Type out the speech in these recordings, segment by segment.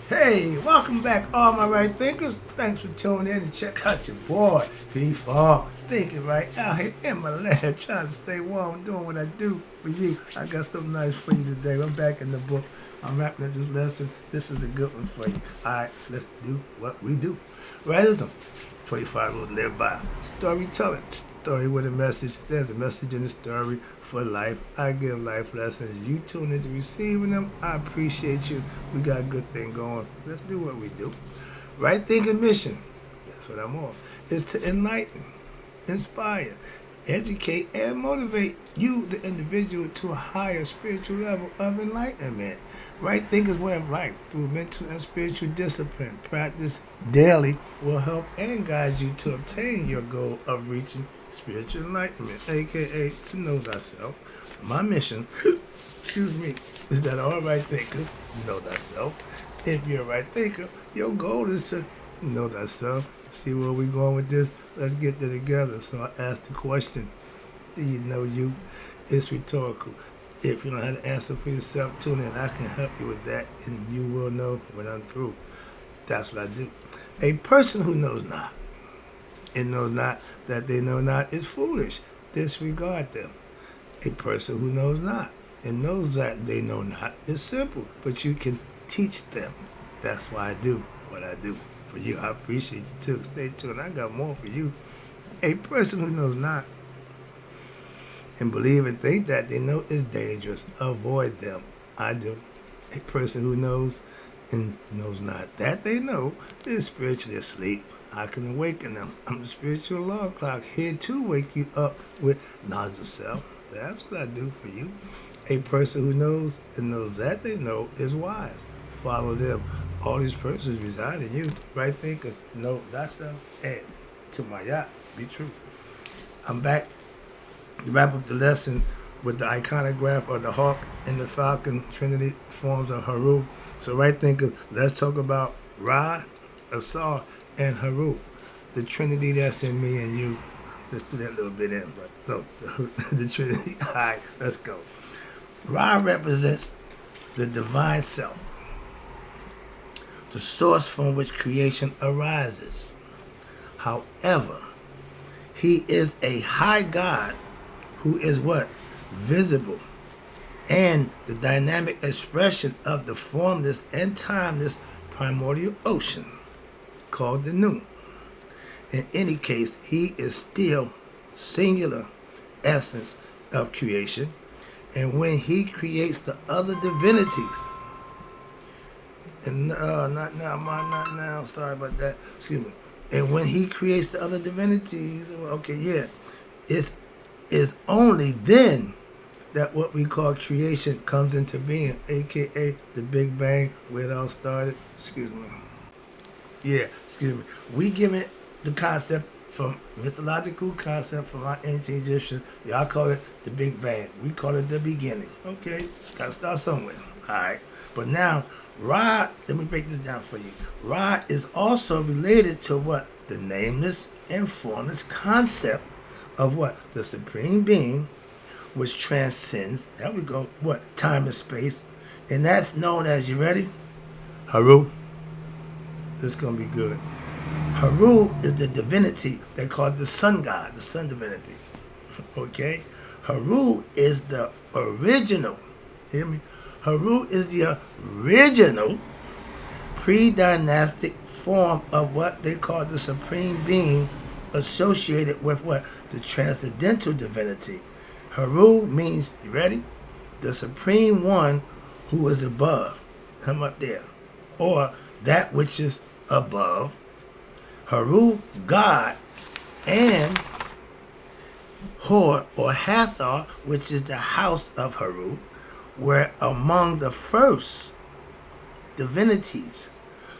Hey, welcome back, all my right thinkers. Thanks for tuning in and check out your boy, P4. Thinking right out here in my lab, trying to stay warm, doing what I do for you. I got something nice for you today. I'm back in the book. I'm wrapping up this lesson. This is a good one for you. All right, let's do what we do. Realism. 25 rules to live by. Storytelling. Story with a message. There's a message in the story for life. I give life lessons. You tune into receiving them. I appreciate you. We got a good thing going. Let's do what we do. Right thinking mission. That's what I'm on. Is to enlighten, inspire, educate, and motivate you, the individual, to a higher spiritual level of enlightenment. Right thinker's way of life through mental and spiritual discipline. Practice daily will help and guide you to obtain your goal of reaching spiritual enlightenment, aka to know thyself. My mission, excuse me, is that all right thinkers know thyself. If you're a right thinker, your goal is to know thyself. See where we're going with this? Let's get there together. So I asked the question, do you know you? It's rhetorical. If you don't have the answer for yourself, tune in. I can help you with that, and you will know when I'm through. That's what I do. A person who knows not and knows not that they know not is foolish. Disregard them. A person who knows not and knows that they know not is simple, but you can teach them. That's why I do what I do for you. I appreciate you too. Stay tuned. I got more for you. A person who knows not and believe and think that they know is dangerous. Avoid them. I do. A person who knows and knows not that they know is spiritually asleep. I can awaken them. I'm the spiritual alarm clock here to wake you up with knowledge of self. That's what I do for you. A person who knows and knows that they know is wise. Follow them. All these persons reside in you. Right thinkers know thyself and to my yacht be true. I'm back to wrap up the lesson with the iconograph of the hawk and the falcon trinity forms of Heru. So right thinkers, let's talk about Ra, Asar, and Heru, the trinity that's in me and you. Just do that little bit in, but no, the trinity. All right, let's go. Ra represents the divine self, the source from which creation arises. However, he is a high God who is what? Visible, and the dynamic expression of the formless and timeless primordial ocean called the Nu. In any case, he is still singular essence of creation, and when he creates the other divinities, and not now, sorry about that, excuse me, and when he creates the other divinities, okay, yeah, it's only then that what we call creation comes into being, aka the Big Bang, where it all started. Excuse me. Yeah, excuse me. We give it the concept from mythological concept from our ancient Egyptians. Y'all call it the Big Bang. We call it the beginning. Okay, gotta start somewhere. All right, but now Ra. Let me break this down for you. Ra is also related to what? The nameless and formless concept of what? The Supreme Being, which transcends, there we go, what? Time and space. And that's known as, you ready? Heru. This is going to be good. Heru is the divinity they call the sun god, the sun divinity. Okay? Heru is the original, hear me? Heru is the original pre-dynastic form of what they call the Supreme Being, associated with what? The transcendental divinity. Heru means, you ready? The Supreme One who is above. Him up there. Or that which is above. Heru, God, and Hor or Hathor, which is the house of Heru, were among the first divinities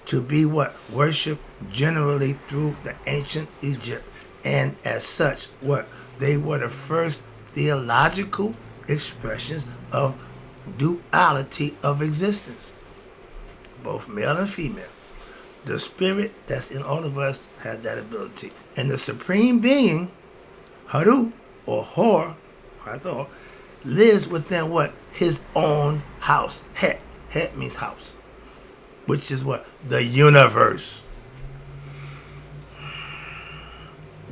to be what? Worshipped generally through the ancient Egypt. And as such, what? They were the first theological expressions of duality of existence, both male and female. The spirit that's in all of us has that ability. And the Supreme Being, Heru, or Hor, Hathor, lives within what? His own house. Het. Het means house. which is what? The universe.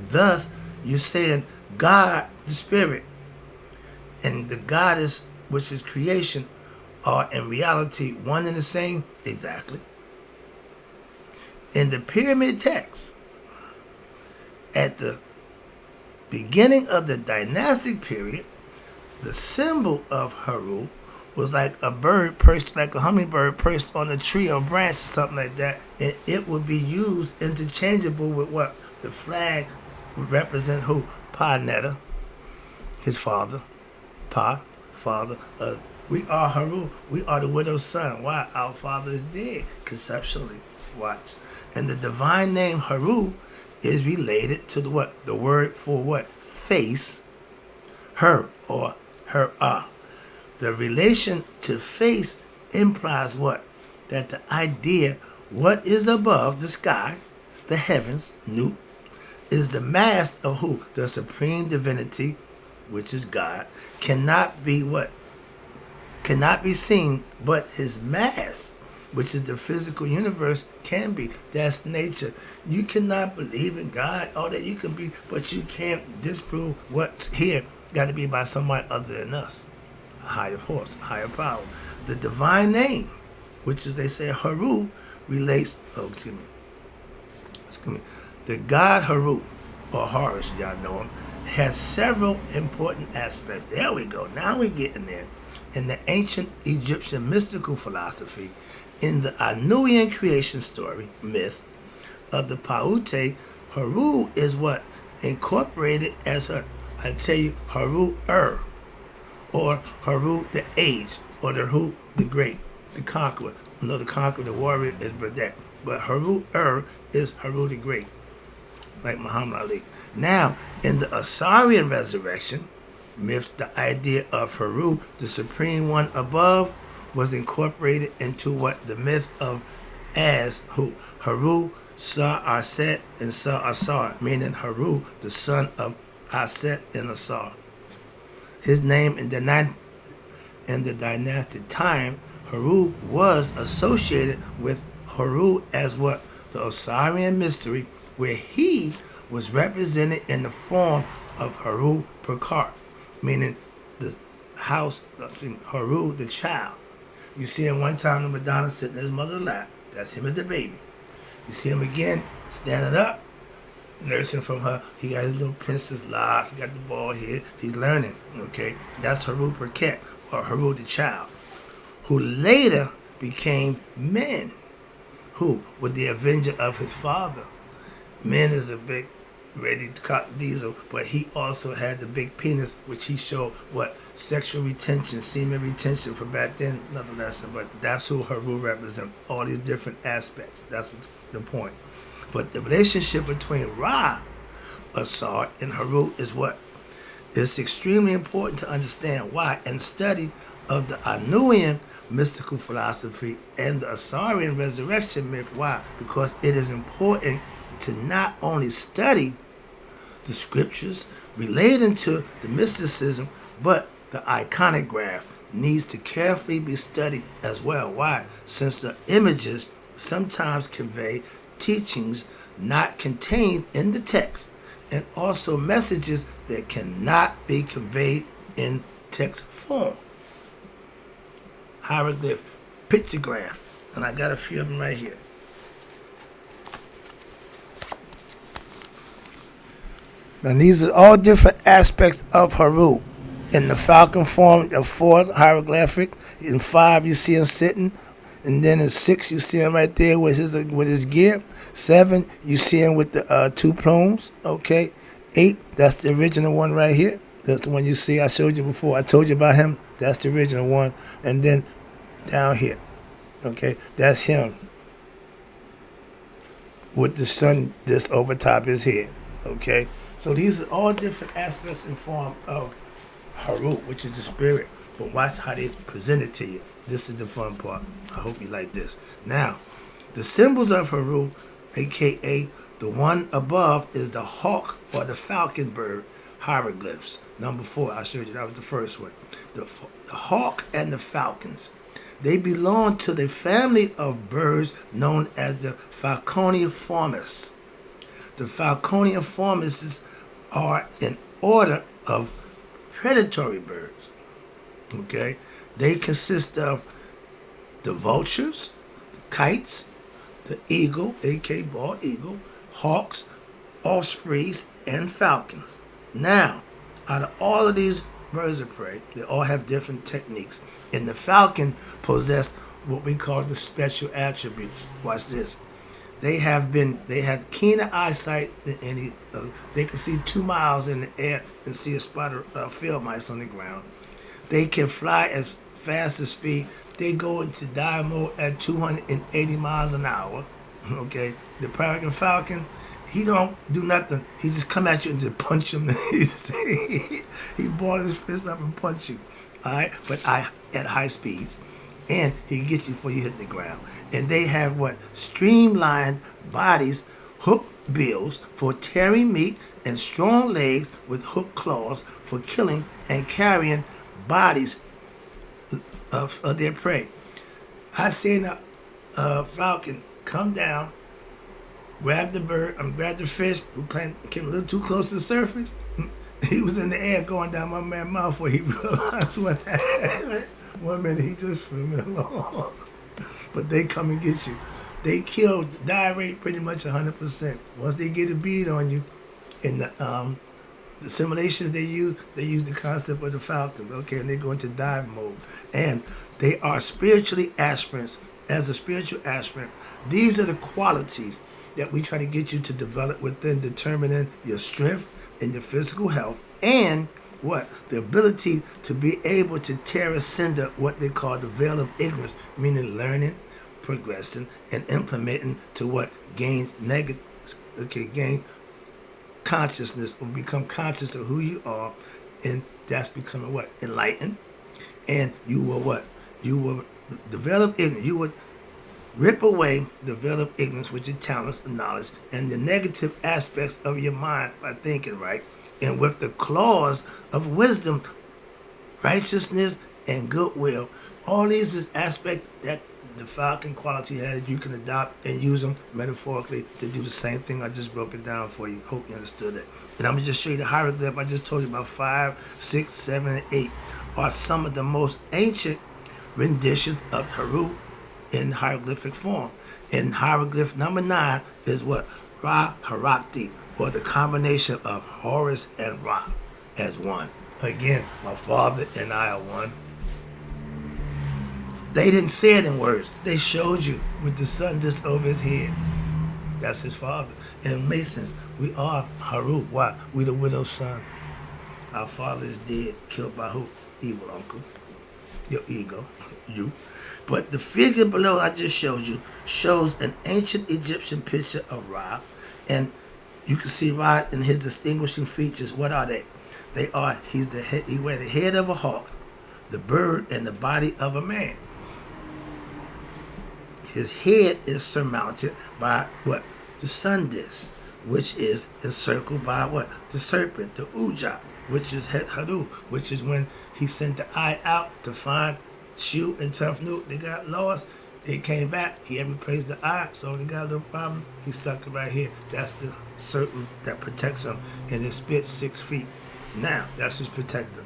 Thus, you're saying God, the spirit, and the goddess, which is creation, are in reality one and the same? Exactly. In the pyramid text, at the beginning of the dynastic period, the symbol of Heru was like a bird perched, like a hummingbird perched on a tree or branch or something like that. And it would be used interchangeable with what? The flag would represent who? Pa Netta, his father. Pa, father. We are Heru. We are the widow's son. Why? Our father is dead, conceptually. Watch. And the divine name Heru is related to the what? The word for what? Face, her, or her. The relation to face implies what? That the idea, what is above the sky, the heavens, Nut, is the mask of who? The supreme divinity, which is God, cannot be what? Cannot be seen, but his mask, which is the physical universe, can be. That's nature. You cannot believe in God, all that you can be, but you can't disprove what's here. Got to be by somebody other than us. A higher force, a higher power. The divine name, which is, they say, Heru, relates, the god Heru, or Horus, y'all know him, has several important aspects. There we go. Now we're getting there. In the ancient Egyptian mystical philosophy, in the Anuian creation story, myth, of the Paute, Heru is what? Incorporated as I tell you, Heru or Heru the Age, or the Heru the Great, the Conqueror. No, the Conqueror, the warrior is Burdett. But Heru is Heru the Great, like Muhammad Ali. Now, in the Asarian resurrection myth, the idea of Heru, the supreme one above, was incorporated into what? The myth of as who? Heru, Sa Aset, and Sa Asar, meaning Heru, the son of Aset and Asar. His name in the dynastic time, Heru was associated with Heru as what? The Osirian mystery, where he was represented in the form of Heru Prakar, meaning the house, Heru the child. You see him one time in Madonna sitting in his mother's lap. That's him as the baby. You see him again standing up, nursing from her. He got his little princess lock. He got the ball here. He's learning. Okay, that's Heru Prakar, or Heru the child, who later became Men, who was the avenger of his father. Men is a big ready to cut diesel, but he also had the big penis, which he showed what? Sexual retention, semen retention for back then. Another lesson, but that's who Heru represents. All these different aspects. That's what's the point. But the relationship between Ra, Asar, and Heru is what? It's extremely important to understand why, and study of the Anuian mystical philosophy and the Asarian resurrection myth. Why? Because it is important to not only study the scriptures relating to the mysticism, but the iconograph needs to carefully be studied as well. Why? Since the images sometimes convey teachings not contained in the text, and also messages that cannot be conveyed in text form. Hieroglyph, pictogram, and I got a few of them right here. Now these are all different aspects of Heru. In the falcon form of 4 hieroglyphic, in 5 you see him sitting, and then in 6 you see him right there with his gear. 7 you see him with the 2 plumes. Okay, 8 that's the original one right here. That's the one you see. I showed you before. I told you about him. That's the original one. And then down here, okay, that's him with the sun just over top his head. Okay, so these are all different aspects and form of Heru, which is the spirit. But watch how they present it to you. This is the fun part. I hope you like this. Now, the symbols of Heru, aka the one above, is the hawk or the falcon bird hieroglyphs. Number 4, I showed you, that was the first one. The hawk and the falcons. They belong to the family of birds known as the falconiformes. The falconiformes are an order of predatory birds. Okay? They consist of the vultures, the kites, the eagle, aka bald eagle, hawks, ospreys, and falcons. Now, out of all of these birds of prey, they all have different techniques. And the falcon possess what we call the special attributes. Watch this. They have keener eyesight than any other. They can see 2 miles in the air and see a spot of field mice on the ground. They can fly as fast as speed. They go into dive mode at 280 miles an hour. Okay, the peregrine falcon, he don't do nothing. He just come at you and just punch him. He ball his fist up and punch you. All right, but at high speeds, and he can get you before you hit the ground. And they have what? Streamlined bodies, hooked bills for tearing meat, and strong legs with hooked claws for killing and carrying bodies of their prey. I seen a falcon come down, grab the fish who came a little too close to the surface. He was in the air going down my man's mouth before he realized what happened. 1 minute he just flew me along. But they come and get you. They kill, die rate pretty much 100%. Once they get a bead on you, in the simulations they use the concept of the falcons, okay, and they go into dive mode. And they are spiritually aspirants. As a spiritual aspirant, these are the qualities that we try to get you to develop within determining your strength and your physical health, and what? The ability to be able to tear asunder what they call the veil of ignorance, meaning learning, progressing, and implementing to what gain consciousness, or become conscious of who you are, and that's becoming what? Enlightened. And you will what? You will develop ignorance. You would rip away the veil of ignorance with your talents and knowledge and the negative aspects of your mind by thinking right. And with the claws of wisdom, righteousness, and goodwill, all these is aspects that the falcon quality has. You can adopt and use them metaphorically to do the same thing. I just broke it down for you. Hope you understood it. And I'm going to just show you the hieroglyph. I just told you about 5, 6, 7, and 8 are some of the most ancient renditions of Heru in hieroglyphic form. And hieroglyph number 9 is what? Ra Harakti, or the combination of Horus and Ra as one. Again, my father and I are one. They didn't say it in words. They showed you with the sun just over his head. That's his father. And Masons, we are Heru. Why? We the widow's son. Our father is dead, killed by who? Evil uncle. Your ego. You. But the figure below I just showed you shows an ancient Egyptian picture of Ra. And you can see Ra in his distinguishing features. What are they? They are, he wears the head of a hawk, the bird, and the body of a man. His head is surmounted by what? The sun disk, which is encircled by what? The serpent, the Uja, which is Het Heru, which is when he sent the eye out to find Shu and Tufnut. They got lost. They came back. He had replaced the eye, so they got a little problem. He stuck it right here. That's the serpent that protects him, and it spits 6 feet. Now, that's his protector.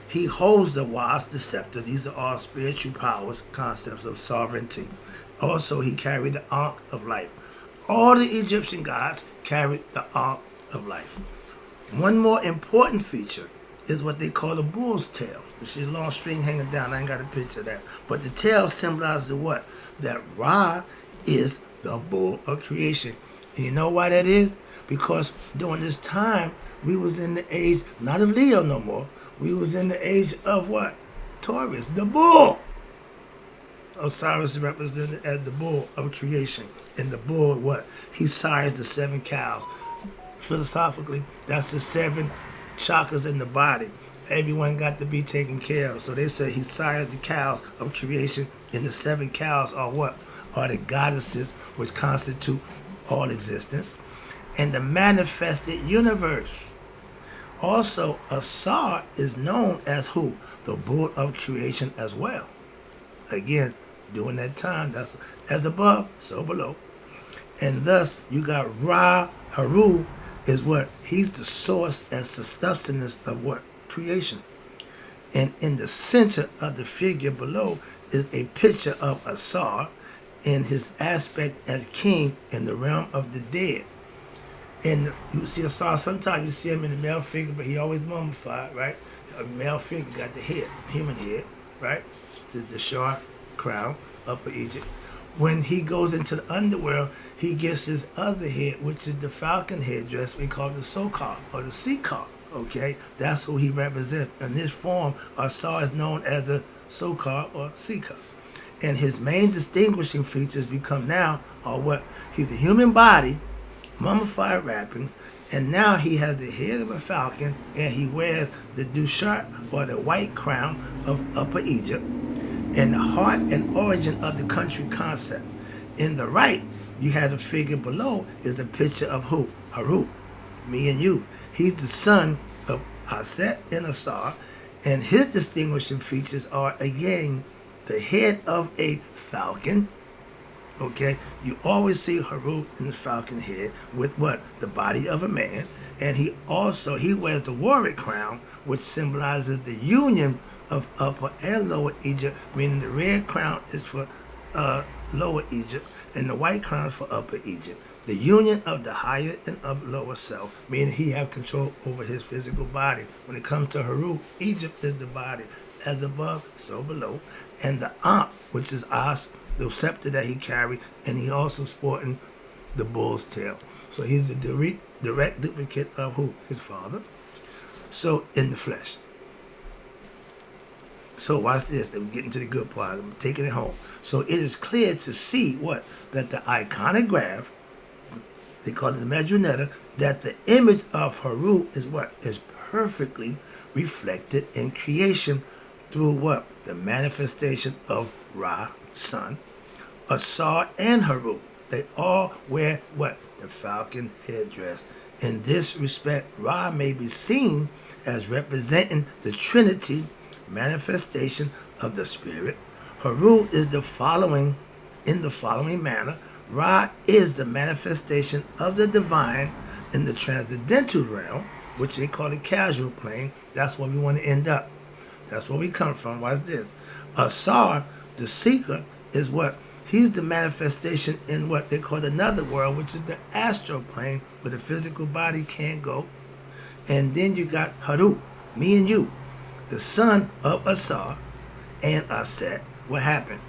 He holds the WIYH, the scepter. These are all spiritual powers, concepts of sovereignty. Also, he carried the Ankh of life. All the Egyptian gods carried the Ankh of life. One more important feature is what they call a bull's tail, which is a long string hanging down. I ain't got a picture of that. But the tail symbolizes what? That Ra is the bull of creation. And you know why that is? Because during this time, we was in the age, not of Leo no more. We was in the age of what? Taurus, the bull. Osiris is represented as the bull of creation. And the bull, what? He sires the 7 cows. Philosophically, that's the 7 chakras in the body. Everyone got to be taken care of. So they say he sires the cows of creation, and the 7 cows are what? Are the goddesses which constitute all existence and the manifested universe. Also, Asar is known as who? The bull of creation as well. Again, during that time, that's as above, so below. And thus, you got Ra Heru is what? He's the source and sustenance of what? Creation. And in the center of the figure below is a picture of Asar in his aspect as king in the realm of the dead. And you see Asar, sometimes you see him in the male figure, but he always mummified, right? A male figure got the head, human head, right? The sharp crown, Upper Egypt. When he goes into the underworld, he gets his other head, which is the falcon headdress we call the Sokar or the Sikar. Okay, that's who he represents. In this form, Asar is known as the Sokar or Sikar. And his main distinguishing features become now are what? He's a human body, mummified wrappings, and now he has the head of a falcon, and he wears the Dushat or the white crown of Upper Egypt, and the heart and origin of the country concept. In the right, you have the figure below is the picture of who? Heru, me and you. He's the son of Aset and Asar, and his distinguishing features are again the head of a falcon. Okay, you always see Heru in the falcon head with what? The body of a man, and he wears the WRIGHT crown, which symbolizes the union of Upper and Lower Egypt, meaning the red crown is for Lower Egypt and the white crown is for Upper Egypt. The union of the higher and lower self, meaning he have control over his physical body. When it comes to Heru, Egypt is the body, as above, so below, and the Ankh, which is As, the scepter that he carried, and he also sporting the bull's tail. So he's the direct duplicate of who? His father. So in the flesh. So watch this. I'm getting to the good part. I'm taking it home. So it is clear to see what? That the iconograph, they call it the Medjugorje, that the image of Heru is what? Is perfectly reflected in creation through what? The manifestation of Ra, sun, Asar, and Heru. They all wear what? The falcon headdress. In this respect, Ra may be seen as representing the Trinity manifestation of the Spirit. Heru is the following manner. Ra is the manifestation of the divine in the transcendental realm, which they call the casual plane. That's where we want to end up. That's where we come from. Watch this. Asar, the seeker, is what? He's the manifestation in what they call another world, which is the astral plane, where the physical body can't go. And then you got Heru, me and you, the son of Asar and Aset. What happened?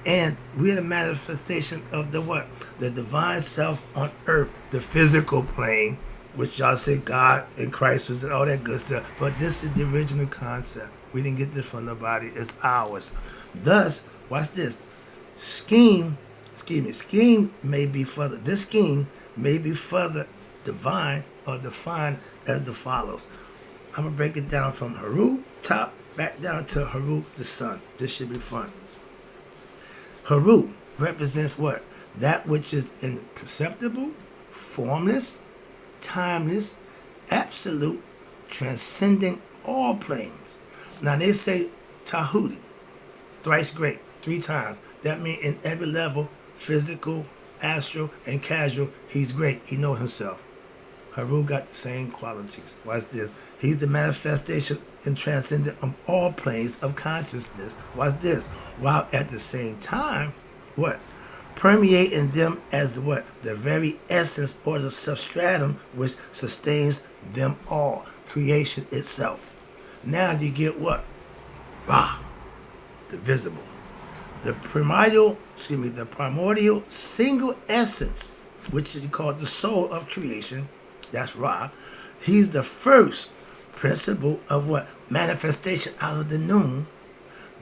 And we're the manifestation of the what? The divine self on earth, the physical plane, which y'all say God and Christ was and all that good stuff. But this is the original concept. We didn't get this from nobody. It's ours. Thus, watch this. Scheme may be further. This scheme may be further divine or defined as the follows. I'm going to break it down from Heru, top, back down to Heru, the sun. This should be fun. Heru represents what? That which is imperceptible, formless, timeless, absolute, transcending all planes. Now they say Tahuti, thrice great, 3 times. That means in every level, physical, astral, and casual, he's great. He knows himself. Heru got the same qualities. Watch this. He's the manifestation and transcendent of all planes of consciousness. Watch this. While at the same time, what? Permeating them as what? The very essence or the substratum which sustains them all. Creation itself. Now you get what? Ra, the visible. The primordial single essence, which is called the soul of creation. That's Ra. He's the first principle of what? Manifestation out of the noon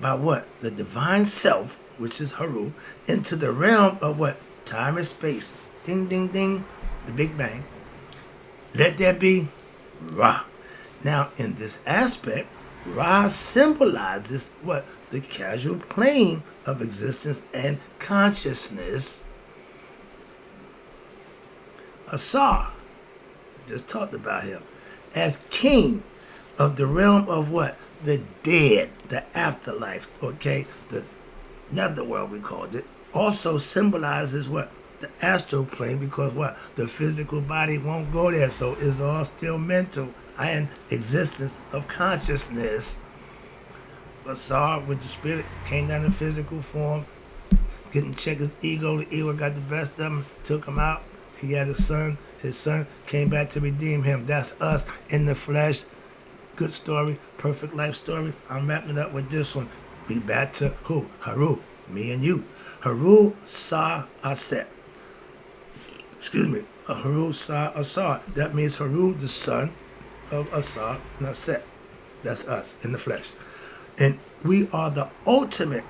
by what? The divine self, which is Heru, into the realm of what? Time and space. Ding, ding, ding. The Big Bang. Let there be Ra. Now, in this aspect, Ra symbolizes what? The casual plane of existence and consciousness. Asar, just talked about him, as king of the realm of what? The dead, the afterlife, okay? The netherworld, we called it, also symbolizes what? The astral plane, because what? The physical body won't go there, so it's all still mental and existence of consciousness. Asar, with the spirit, came down in physical form, getting check his ego. The ego got the best of him, took him out. He had a son. His son came back to redeem him. That's us in the flesh. Good story, perfect life story. I'm wrapping it up with this one. Be back to who? Heru, me and you. Heru Sa Aset. Excuse me. Heru Sa Asar. That means Heru, the son of Asar and Aset. That's us in the flesh. And we are the ultimate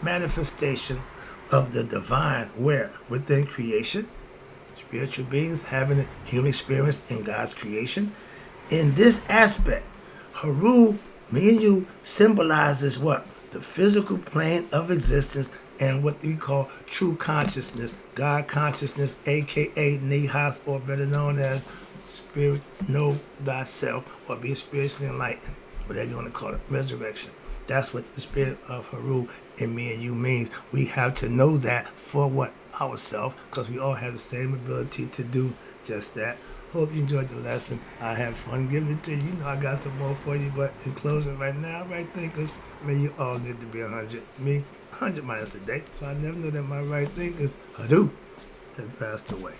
manifestation of the divine, where? Within creation, spiritual beings having a human experience in God's creation. In this aspect, Heru, me and you, symbolizes what? The physical plane of existence and what we call true consciousness, God consciousness, aka Nihas, or better known as spirit, know thyself, or be spiritually enlightened, whatever you want to call it, resurrection. That's what the spirit of Heru in me and you means. We have to know that for what? Ourselves, because we all have the same ability to do just that. Hope you enjoyed the lesson. I had fun giving it to you. You know I got some more for you, but in closing right now, right thinkers, may you all live to be 100. Me, 100 minus a day. So I never know that my right thinkers, Heru, had passed away.